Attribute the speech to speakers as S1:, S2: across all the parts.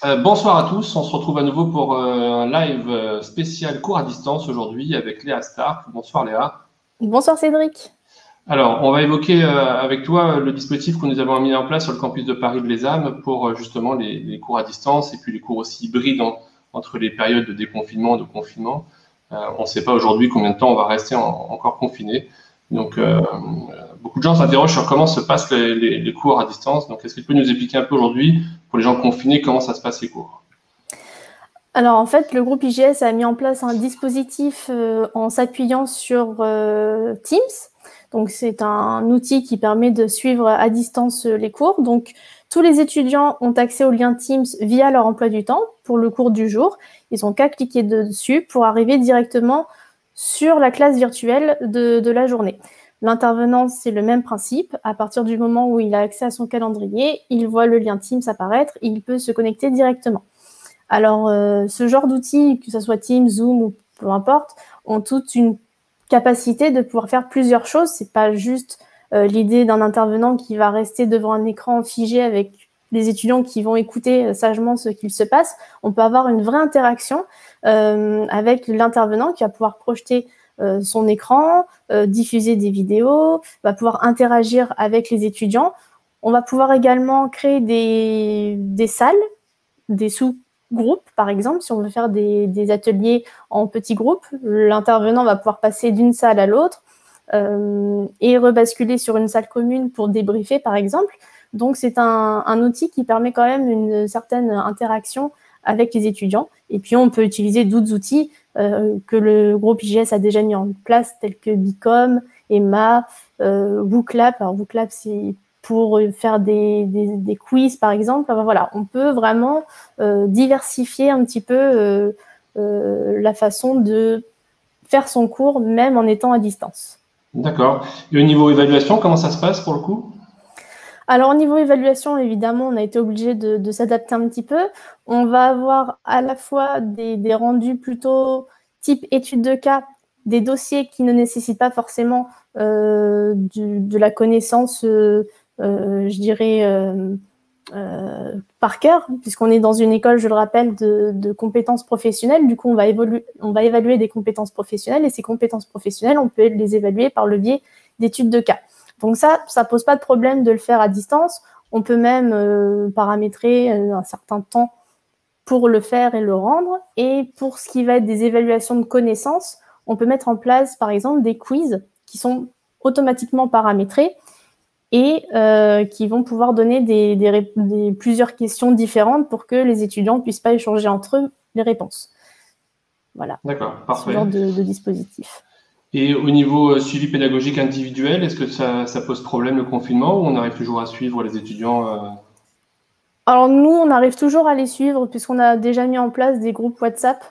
S1: Bonsoir à tous, on se retrouve à nouveau pour un live spécial cours à distance aujourd'hui avec Léa Stark. Bonsoir Léa.
S2: Bonsoir Cédric.
S1: Alors, on va évoquer avec toi le dispositif que nous avons mis en place sur le campus de Paris Blésame pour justement les cours à distance et puis les cours aussi hybrides entre les périodes de déconfinement et de confinement. On ne sait pas aujourd'hui combien de temps on va rester encore confiné. Donc, beaucoup de gens s'interrogent sur comment se passent les cours à distance. Donc, est-ce que tu peux nous expliquer un peu aujourd'hui, pour les gens confinés, comment ça se passe les cours?
S2: Alors en fait, le groupe IGS a mis en place un dispositif en s'appuyant sur Teams. Donc c'est un outil qui permet de suivre à distance les cours. Donc tous les étudiants ont accès au lien Teams via leur emploi du temps pour le cours du jour. Ils n'ont qu'à cliquer dessus pour arriver directement sur la classe virtuelle de la journée. L'intervenant, c'est le même principe. À partir du moment où il a accès à son calendrier, il voit le lien Teams apparaître et il peut se connecter directement. Alors, ce genre d'outils, que ce soit Teams, Zoom ou peu importe, ont toute une capacité de pouvoir faire plusieurs choses. C'est pas juste l'idée d'un intervenant qui va rester devant un écran figé avec des étudiants qui vont écouter sagement ce qu'il se passe. On peut avoir une vraie interaction avec l'intervenant qui va pouvoir projeter son écran, diffuser des vidéos, va pouvoir interagir avec les étudiants. On va pouvoir également créer des salles, des sous-groupes, par exemple. Si on veut faire des ateliers en petits groupes, l'intervenant va pouvoir passer d'une salle à l'autre et rebasculer sur une salle commune pour débriefer, par exemple. Donc, c'est un outil qui permet quand même une certaine interaction avec les étudiants. Et puis, on peut utiliser d'autres outils que le groupe IGS a déjà mis en place, tels que Bicom, Emma, WooClap. Alors, WooClap, c'est pour faire des quiz, par exemple. Enfin, voilà, on peut vraiment diversifier un petit peu la façon de faire son cours, même en étant à distance.
S1: D'accord. Et au niveau évaluation, comment ça se passe pour le coup?
S2: Alors, au niveau évaluation, évidemment, on a été obligé de s'adapter un petit peu. On va avoir à la fois des rendus plutôt type études de cas, des dossiers qui ne nécessitent pas forcément de la connaissance, je dirais, par cœur, puisqu'on est dans une école, je le rappelle, de compétences professionnelles. Du coup, on va évaluer des compétences professionnelles, et ces compétences professionnelles, on peut les évaluer par le biais d'études de cas. Donc ça pose pas de problème de le faire à distance. On peut même paramétrer un certain temps pour le faire et le rendre. Et pour ce qui va être des évaluations de connaissances, on peut mettre en place, par exemple, des quiz qui sont automatiquement paramétrés et qui vont pouvoir donner plusieurs questions différentes pour que les étudiants ne puissent pas échanger entre eux les réponses. Voilà.
S1: D'accord, parfait.
S2: Ce genre de dispositif.
S1: Et au niveau suivi pédagogique individuel, est-ce que ça pose problème le confinement ou on arrive toujours à suivre les étudiants
S2: Alors nous, on arrive toujours à les suivre puisqu'on a déjà mis en place des groupes WhatsApp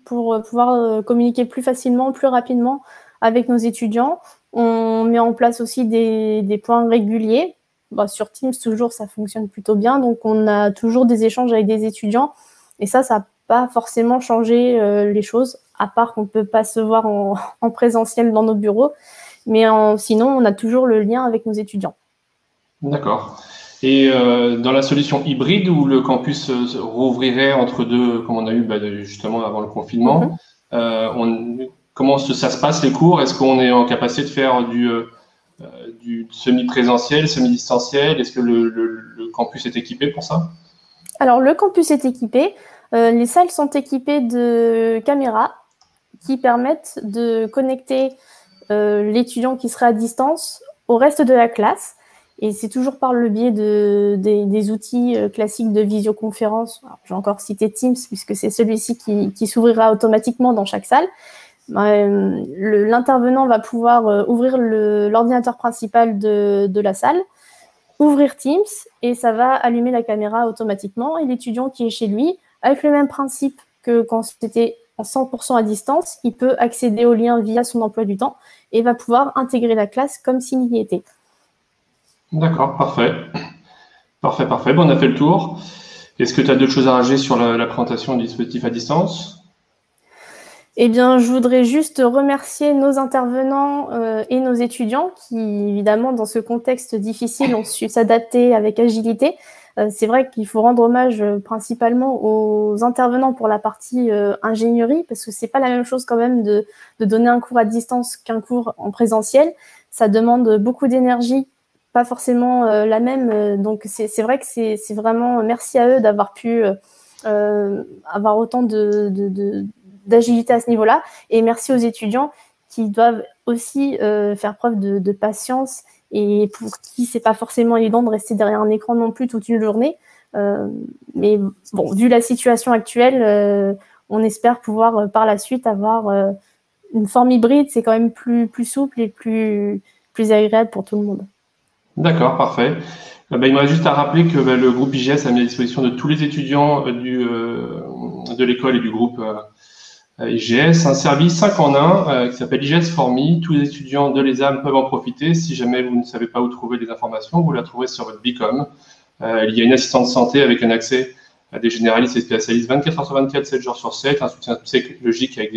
S2: pour pouvoir communiquer plus facilement, plus rapidement avec nos étudiants. On met en place aussi des points réguliers. Bon, sur Teams, toujours, ça fonctionne plutôt bien. Donc, on a toujours des échanges avec des étudiants. Et ça n'a pas forcément changé les choses, à part qu'on ne peut pas se voir en présentiel dans nos bureaux. Mais sinon, on a toujours le lien avec nos étudiants.
S1: D'accord. Et dans la solution hybride où le campus rouvrirait entre deux, comme on a eu justement avant le confinement, comment ça se passe les cours? Est-ce qu'on est en capacité de faire du semi-présentiel, semi-distanciel? Est-ce que le campus est équipé pour ça?
S2: Alors, le campus est équipé. Les salles sont équipées de caméras qui permettent de connecter l'étudiant qui sera à distance au reste de la classe. Et c'est toujours par le biais des outils classiques de visioconférence. J'ai encore cité Teams, puisque c'est celui-ci qui s'ouvrira automatiquement dans chaque salle. L'intervenant va pouvoir ouvrir l'ordinateur principal de la salle, ouvrir Teams, et ça va allumer la caméra automatiquement. Et l'étudiant qui est chez lui, avec le même principe que quand c'était en 100% à distance, il peut accéder au lien via son emploi du temps et va pouvoir intégrer la classe comme s'il y était.
S1: D'accord, parfait. Parfait, parfait. Bon, on a fait le tour. Est-ce que tu as d'autres choses à rajouter sur la présentation du dispositif à distance?
S2: Eh bien, je voudrais juste remercier nos intervenants et nos étudiants qui, évidemment, dans ce contexte difficile, ont su s'adapter avec agilité. C'est vrai qu'il faut rendre hommage principalement aux intervenants pour la partie ingénierie, parce que c'est pas la même chose quand même de donner un cours à distance qu'un cours en présentiel. Ça demande beaucoup d'énergie, pas forcément la même. Donc c'est vrai que c'est vraiment merci à eux d'avoir pu avoir autant d'agilité à ce niveau-là. Et merci aux étudiants qui doivent aussi faire preuve de patience et pour qui c'est pas forcément évident de rester derrière un écran non plus toute une journée. Mais bon, vu la situation actuelle, on espère pouvoir par la suite avoir une forme hybride. C'est quand même plus souple et plus agréable pour tout le monde.
S1: D'accord, parfait. Il me reste juste à rappeler que le groupe IGS a mis à disposition de tous les étudiants de l'école et du groupe IGS un service 5 en 1 qui s'appelle IGS for Me. Tous les étudiants de l'ESAM peuvent en profiter. Si jamais vous ne savez pas où trouver des informations, vous la trouverez sur votre Bicom. Il y a une assistante santé avec un accès à des généralistes et spécialistes 24 heures sur 24, 7 jours sur 7, un soutien psychologique avec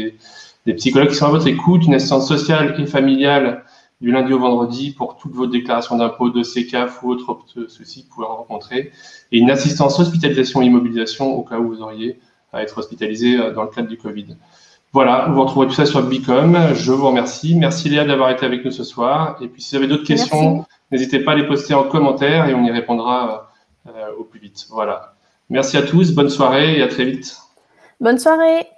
S1: des psychologues qui sont à votre écoute, une assistante sociale et familiale du lundi au vendredi pour toutes vos déclarations d'impôts, dossiers CAF ou autres soucis que vous pouvez rencontrer, et une assistance hospitalisation et immobilisation au cas où vous auriez à être hospitalisé dans le cadre du Covid. Voilà, vous retrouverez tout ça sur Bicom. Je vous remercie. Merci Léa d'avoir été avec nous ce soir. Et puis si vous avez d'autres questions, n'hésitez pas à les poster en commentaire et on y répondra au plus vite. Voilà. Merci à tous, bonne soirée et à très vite.
S2: Bonne soirée.